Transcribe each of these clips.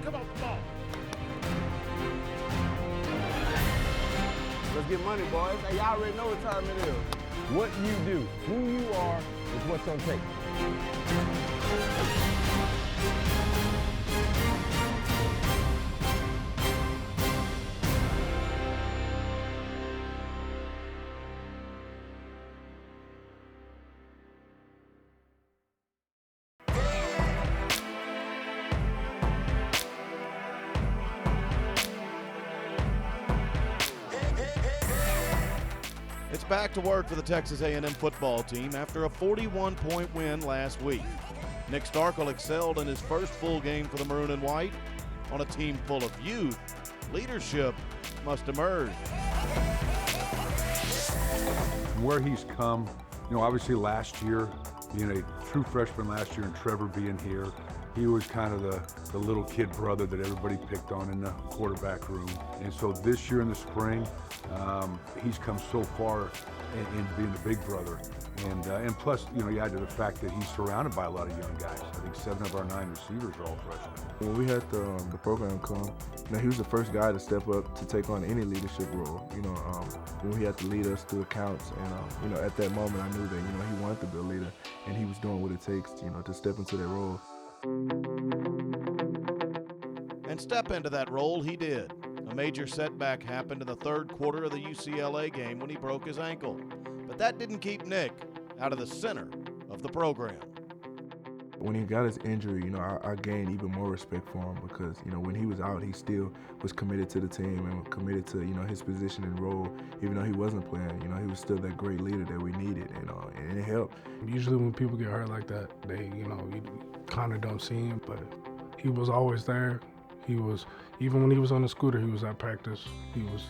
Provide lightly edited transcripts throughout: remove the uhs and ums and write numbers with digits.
to come off the ball. Let's get money, boys. Hey, y'all already know what time it is. What you do, who you are, is what's on tape. It's back to work for the Texas A&M football team after a 41-point win last week. Nick Starkel excelled in his first full game for the Maroon and White. On a team full of youth, leadership must emerge. Where he's come, obviously last year, being a true freshman last year and Trevor being here, he was kind of the little kid brother that everybody picked on in the quarterback room. And so this year in the spring, he's come so far in being the big brother. And plus, you add to the fact that he's surrounded by a lot of young guys. I think 7 of our 9 receivers are all freshmen. When we had the program come, he was the first guy to step up to take on any leadership role. When he had to lead us through accounts, and at that moment I knew that he wanted to be a leader, and he was doing what it takes, to step into that role. And step into that role he did. A major setback happened in the third quarter of the UCLA game when he broke his ankle. But that didn't keep Nick out of the center of the program. When he got his injury, I gained even more respect for him because, when he was out, he still was committed to the team and committed to, his position and role. Even though he wasn't playing, he was still that great leader that we needed, and it helped. Usually when people get hurt like that, they, you kind of don't see him, but he was always there. He was, even when he was on the scooter, he was at practice. He was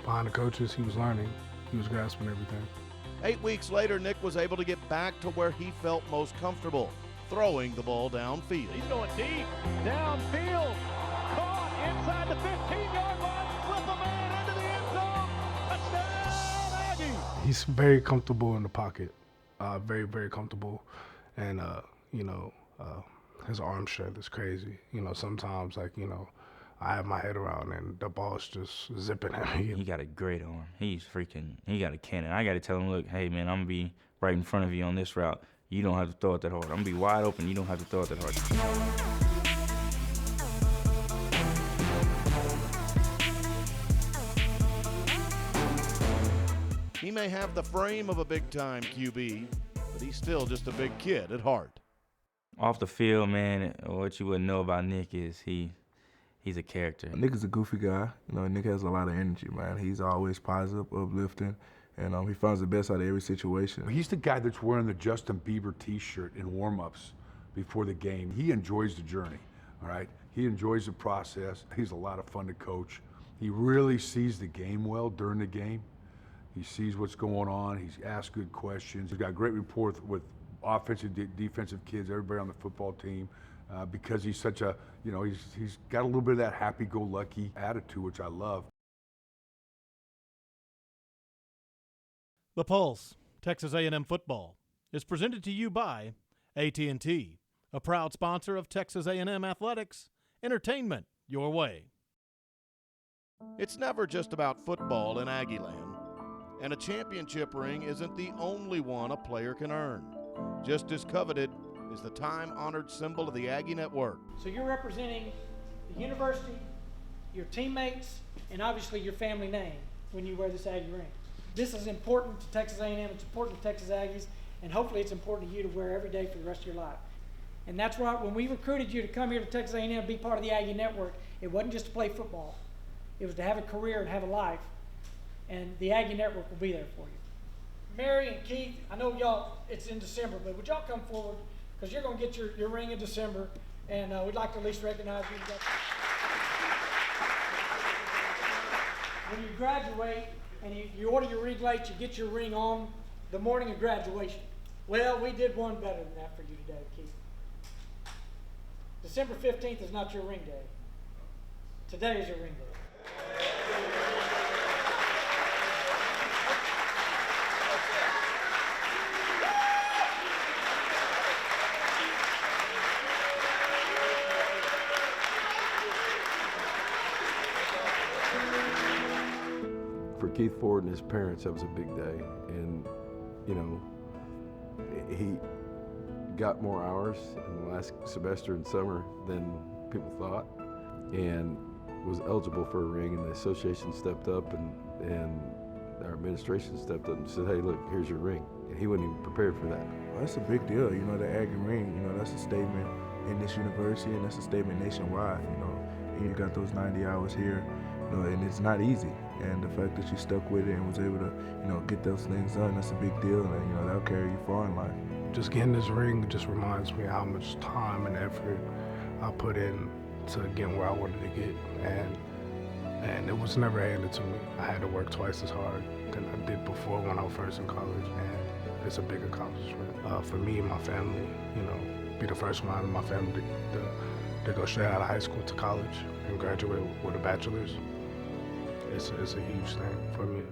behind the coaches. He was learning. He was grasping everything. 8 weeks later, Nick was able to get back to where he felt most comfortable, throwing the ball downfield. He's going deep, downfield, caught inside the 15-yard line, slip a man into the end zone, touchdown Aggie! He's very comfortable in the pocket, very, very comfortable, and his arm strength is crazy. Sometimes I have my head around and the ball's just zipping at me. He got a great arm. He got a cannon. I got to tell him, look, hey man, I'm gonna be right in front of you on this route. You don't have to throw it that hard. I'm gonna be wide open. You don't have to throw it that hard. He may have the frame of a big-time QB, but he's still just a big kid at heart. Off the field, man, what you wouldn't know about Nick is he's a character. Nick is a goofy guy. Nick has a lot of energy, man. He's always positive, uplifting, and he finds the best out of every situation. He's the guy that's wearing the Justin Bieber t-shirt in warm-ups before the game. He enjoys the journey, all right? He enjoys the process. He's a lot of fun to coach. He really sees the game well during the game. He sees what's going on. He's asked good questions. He's got great rapport with offensive, defensive kids, everybody on the football team, because he's such a, he's got a little bit of that happy-go-lucky attitude, which I love. The Pulse, Texas A&M Football, is presented to you by AT&T, a proud sponsor of Texas A&M Athletics. Entertainment your way. It's never just about football in Aggieland, and a championship ring isn't the only one a player can earn. Just as coveted is the time-honored symbol of the Aggie Network. So you're representing the university, your teammates, and obviously your family name when you wear this Aggie ring. This is important to Texas A&M, it's important to Texas Aggies, and hopefully it's important to you to wear every day for the rest of your life. And that's why when we recruited you to come here to Texas A&M and be part of the Aggie Network, it wasn't just to play football. It was to have a career and have a life, and the Aggie Network will be there for you. Mary and Keith, I know y'all, it's in December, but would y'all come forward? Because you're going to get your ring in December, and we'd like to at least recognize you. When you graduate and you order your ring late, you get your ring on the morning of graduation. Well, we did one better than that for you today, Keith. December 15th is not your ring day. Today is your ring day. Keith Ford and his parents, that was a big day. And, you know, he got more hours in the last semester and summer than people thought, and was eligible for a ring, and the association stepped up and our administration stepped up and said, hey, look, here's your ring. And he wasn't even prepared for that. Well, that's a big deal, you know, the Aggie ring, you know, that's a statement in this university, and that's a statement nationwide, you know. And you got those 90 hours here, you know, and it's not easy. And the fact that you stuck with it and was able to, you know, get those things done, that's a big deal, and, you know, that'll carry you far in life. Just getting this ring just reminds me how much time and effort I put in to getting where I wanted to get. And it was never handed to me. I had to work twice as hard than I did before when I was first in college, and it's a big accomplishment for me and my family. You know, be the first one in my family to go straight out of high school to college and graduate with a bachelor's. It's a huge thing for me.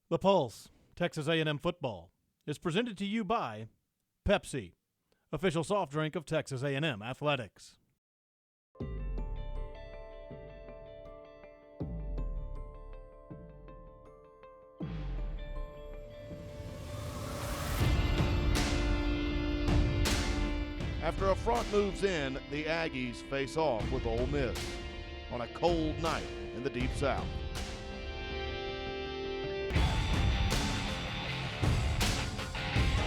The Pulse, Texas A&M Football, is presented to you by Pepsi, official soft drink of Texas A&M Athletics. After a front moves in, the Aggies face off with Ole Miss on a cold night in the Deep South.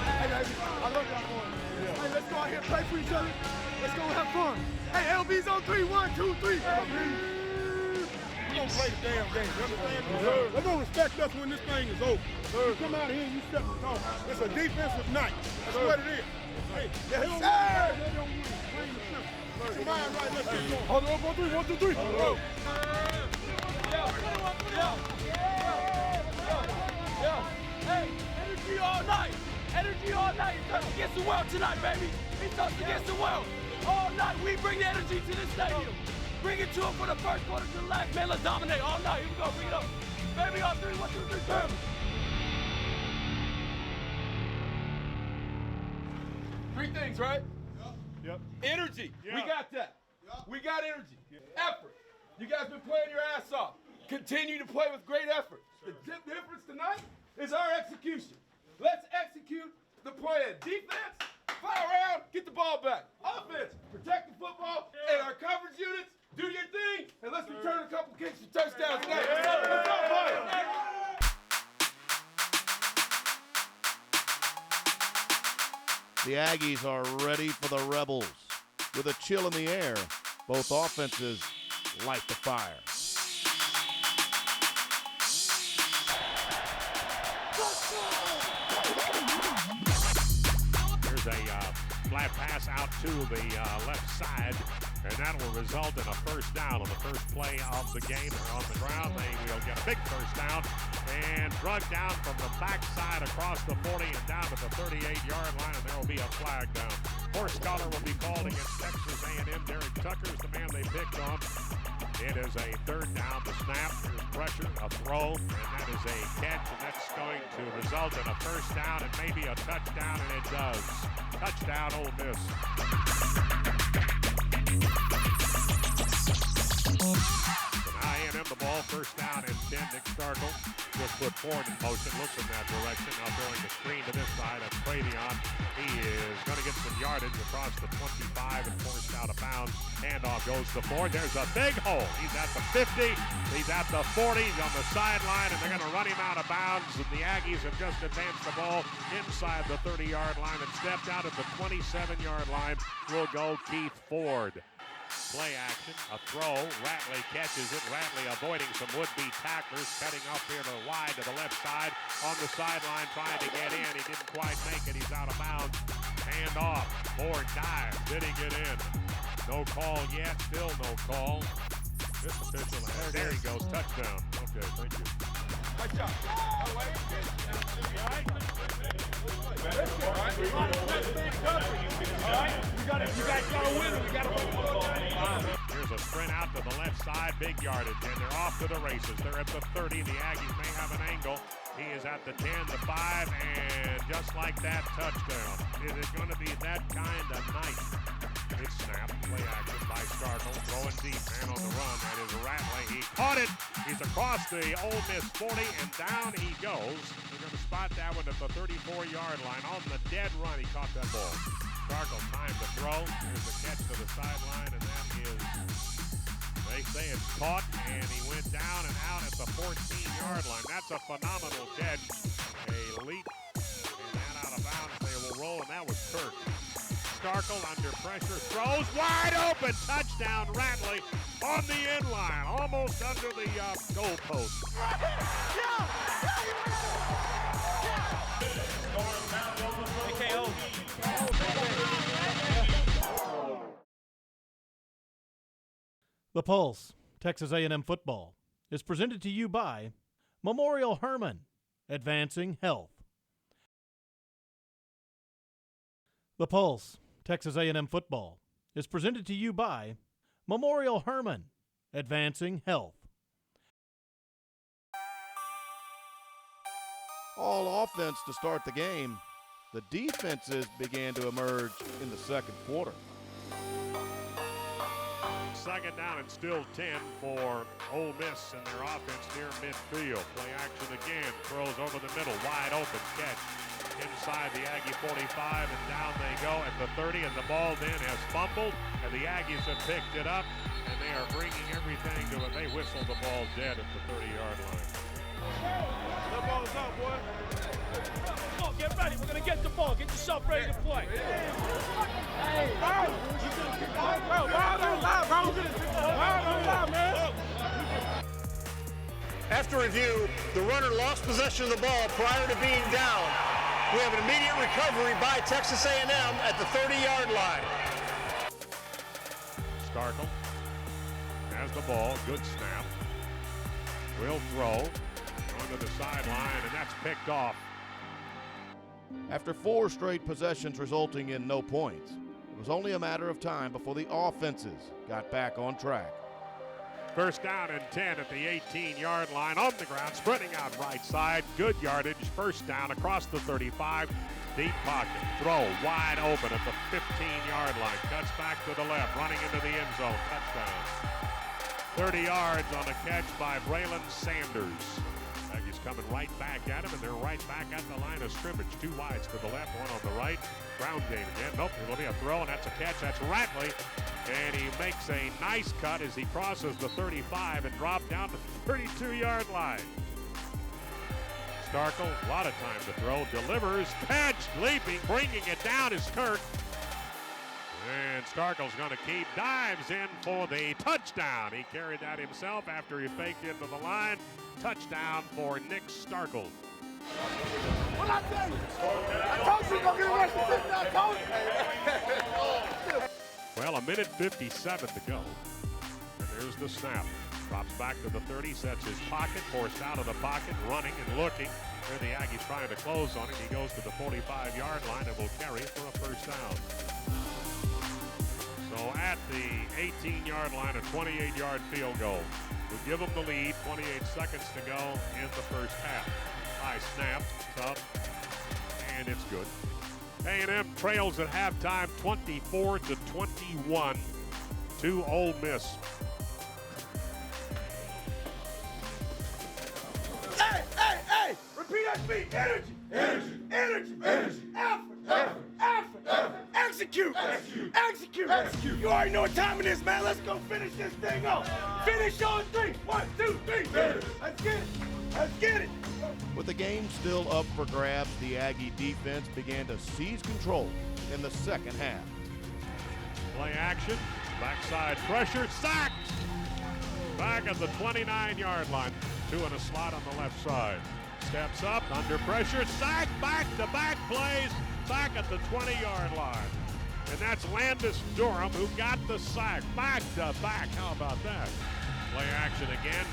Hey, baby, I love y'all boys. Hey, let's go out here and play for each other. Let's go have fun. Hey, LB's on 3, 1, 2, 3. We're gonna play the damn game. You understand? They're gonna respect us when this thing is over. You come out here and you step it on. It's a defensive night. That's what it is. Hey, yes, sir. They don't win. Plain and simple. Get your mind right. Let's get going. Hold on, 1, 2, 3, 1, 2, 3. Hey, energy all night. Energy all night. It's us against the world tonight, baby. It's us against the world. All night, we bring the energy to this stadium. Bring it to them from the first quarter to the last. Man, let's dominate all night. Here we go. Bring it up. Baby, on 3, 1, 2, 3, turn. 3 things, right? Yep. Energy. Yeah. We got that. Yep. We got energy. Effort. You guys been playing your ass off. Continue to play with great effort. Sure. The difference tonight is our execution. Let's execute the plan. Defense, fly around, get the ball back. Offense, protect the football, and our coverage units, do your thing, and let's return a couple kicks for touchdowns tonight. Let's go play. The Aggies are ready for the Rebels. With a chill in the air, both offenses light the fire. Here's a flat pass out to the left side, and that will result in a first down on the first play of the game. They're on the ground. They will get a big first down and drug down from the backside across the 40 and down to the 38-yard line, and there will be a flag down. Horse collar will be called against Texas A&M. Derek Tucker is the man they picked on. It is a third down. The snap, there's pressure, a throw, and that is a catch, and that's going to result in a first down and maybe a touchdown, and it does. Touchdown, Ole Miss. A&M the ball, first down and 10. Nick Starkel just put Ford in motion, looks in that direction. Now throwing the screen to this side of Travion. He is going to get some yardage across the 25 and forced out of bounds. Handoff goes to Ford. There's a big hole. He's at the 50. He's at the 40. He's on the sideline, and they're going to run him out of bounds. And the Aggies have just advanced the ball inside the 30-yard line and stepped out at the 27-yard line. Will go Keith Ford. Play action, a throw, Ratley catches it, Ratley avoiding some would-be tacklers, cutting up here to wide to the left side, on the sideline trying to get in, he didn't quite make it, he's out of bounds, hand off, Ford dives, did he get in? No call yet, still no call. This official, there he goes, touchdown. Okay, thank you. Nice job. Here's a sprint out to the left side, big yardage, and they're off to the races. They're at the 30. The Aggies may have an angle. He is at the 10, the 5, and just like that, touchdown. Is it going to be that kind of night? It's snapped, play action by Starkel, throwing deep, man on the run. That is Ratley. He caught it. He's across the Ole Miss 40, and down he goes. They're going to spot that one at the 34-yard line. On the dead run, he caught that ball. Starkel time to throw. Here's a catch to the sideline, and that is, they say it's caught, and he went down and out at the 14-yard line. That's a phenomenal catch. A leap, and that out of bounds. They will roll, and that was Kirk. Starkel under pressure, throws wide open, touchdown Ratley on the end line, almost under the goal post. The Pulse, Texas A&M Football, is presented to you by Memorial Hermann, advancing health. The Pulse, Texas A&M Football, is presented to you by Memorial Hermann, advancing health. All offense to start the game. The defenses began to emerge in the second quarter. Second down and still 10 for Ole Miss and their offense near midfield. Play action again. Throws over the middle. Wide open catch inside the Aggie 45, and down they go at the 30, and the ball then has fumbled, and the Aggies have picked it up, and they are bringing everything to it. They whistle the ball dead at the 30-yard line. The ball's up, boy. Come on, get ready. We're going to get the ball. Get yourself ready to play. Hey, bro, don't lie, man. After review, the runner lost possession of the ball prior to being down. We have an immediate recovery by Texas A&M at the 30-yard line. Starkel has the ball. Good snap. Will throw. Going to the sideline, and that's picked off. After 4 straight possessions resulting in no points, it was only a matter of time before the offenses got back on track. First down and 10 at the 18-yard line, on the ground, spreading out right side. Good yardage. First down across the 35. Deep pocket. Throw wide open at the 15-yard line. Cuts back to the left, running into the end zone. Touchdown. 30 yards on the catch by Braylon Sanders. Aggies coming right back at him, and they're right back at the line of scrimmage. 2 wides to the left, 1 on the right. Ground game again. Nope, it'll be a throw, and that's a catch. That's Ratley. And he makes a nice cut as he crosses the 35 and drops down to the 32-yard line. Starkel, a lot of time to throw. Delivers, catch, leaping, bringing it down is Kirk. And Starkel's going to keep, dives in for the touchdown. He carried that himself after he faked into the line. Touchdown for Nick Starkel. What I tell you? I told you you're going to get arrested, coach. Well, 1:57 to go. And there's the snap. Drops back to the 30, sets his pocket, forced out of the pocket, running and looking. There the Aggies trying to close on it. He goes to the 45-yard line and will carry for a first down. So at the 18-yard line, a 28-yard field goal. We'll give them the lead, 28 seconds to go in the first half. High snap, tough, and it's good. A&M trails at halftime 24-21 to Ole Miss. Hey! Repeat that speed. Energy. Effort. Execute. You already know what time it is, man. Let's go finish this thing off. Finish on 3. 1, 2, 3. Let's get it. With the game still up for grabs, the Aggie defense began to seize control in the second half. Play action, backside pressure, sacked! Back at the 29-yard line. 2 in a slot on the left side. Steps up, under pressure, sacked, back-to-back plays, back at the 20-yard line. And that's Landis Durham who got the sack, back-to-back. How about that? Play action again,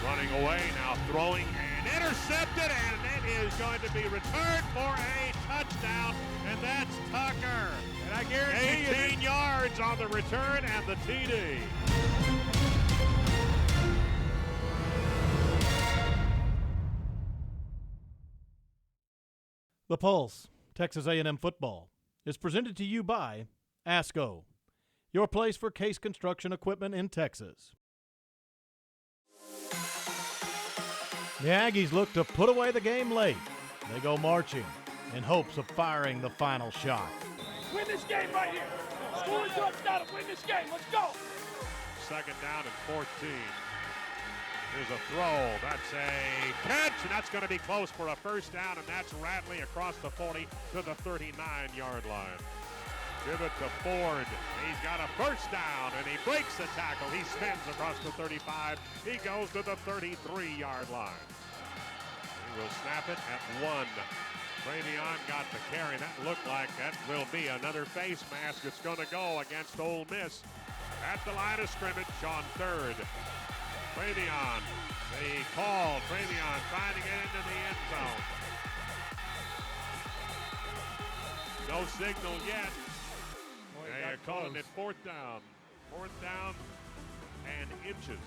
running away, now throwing, and intercepted, and it is going to be returned for a touchdown, and that's Tucker. And I guarantee 18 yards on the return and the TD. The Pulse, Texas A&M Football, is presented to you by ASCO, your place for case construction equipment in Texas. The Aggies look to put away the game late. They go marching in hopes of firing the final shot. Win this game right here. Score a touchdown and win this game. Let's go. Second down and 14. Here's a throw. That's a catch, and that's going to be close for a first down, and that's Radley across the 40 to the 39-yard line. Give it to Ford. He's got a first down, and he breaks the tackle. He spins across the 35. He goes to the 33-yard line. He will snap it at 1. Travion got the carry. That looked like that will be another face mask. It's going to go against Ole Miss at the line of scrimmage on 3rd. Travion, the call. Travion trying to get into the end zone. No signal yet. They're calling it 4th down. 4th down and inches.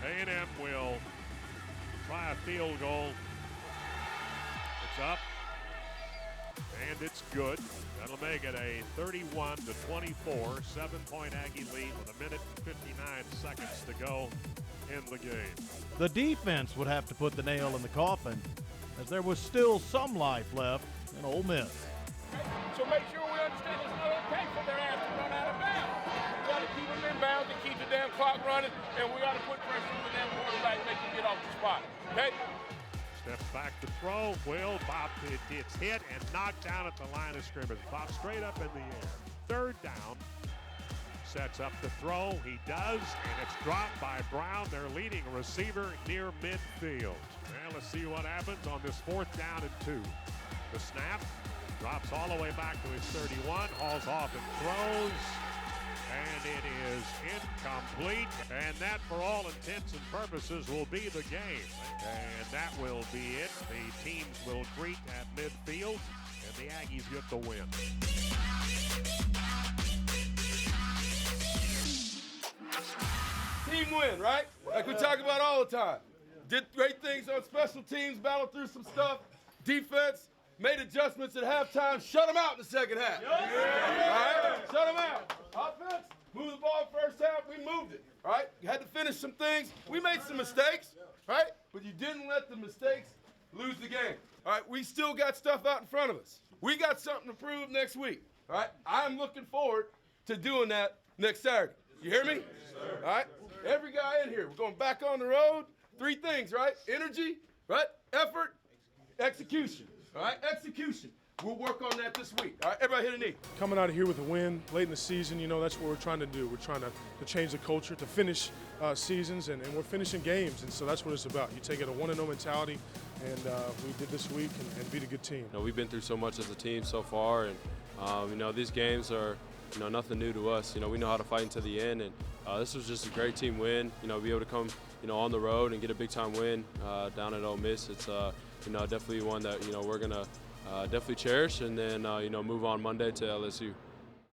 A&M will try a field goal. It's up. And it's good. That'll make it a 31-24, 7-point Aggie lead with 1 minute and 59 seconds to go in the game. The defense would have to put the nail in the coffin, as there was still some life left in Ole Miss. So make sure we understand it's not okay for their ass to run out of bounds. We got to keep them in bounds and keep the damn clock running, and we got to put pressure on the damn quarterback and make him get off the spot. Okay? Steps back to throw. Will Bob, it's hit and knocked down at the line of scrimmage. Bob straight up in the air. 3rd down. Sets up the throw. He does, and it's dropped by Brown, their leading receiver near midfield. Well, let's see what happens on this 4th down and 2. The snap drops all the way back to his 31. Hauls off and throws. And it is incomplete, and that, for all intents and purposes, will be the game. And that will be it. The teams will greet at midfield, and the Aggies get the win. Team win, right? Like we talk about all the time. Did great things on special teams, battled through some stuff. Defense, made adjustments at halftime, shut them out in the second half. All right? Shut them out. Offense, moved the ball first half, we moved it. All right? You had to finish some things. We made some mistakes, right? But you didn't let the mistakes lose the game. All right? We still got stuff out in front of us. We got something to prove next week. All right? I'm looking forward to doing that next Saturday. You hear me? All right? Every guy in here, we're going back on the road. 3 things, right? Energy, right? Effort, execution. All right, execution. We'll work on that this week. All right, everybody hit a knee. Coming out of here with a win late in the season, you know, that's what we're trying to do. We're trying to change the culture, to finish seasons, and we're finishing games, and so that's what it's about. You take it a 1-0 mentality, and we did this week and beat a good team. You know, we've been through so much as a team so far, and you know, these games are, you know, nothing new to us. You know, we know how to fight until the end, and this was just a great team win. You know, be able to come, you know, on the road and get a big time win down at Ole Miss. It's you know, definitely one that, you know, we're gonna definitely cherish, and then you know, move on Monday to LSU.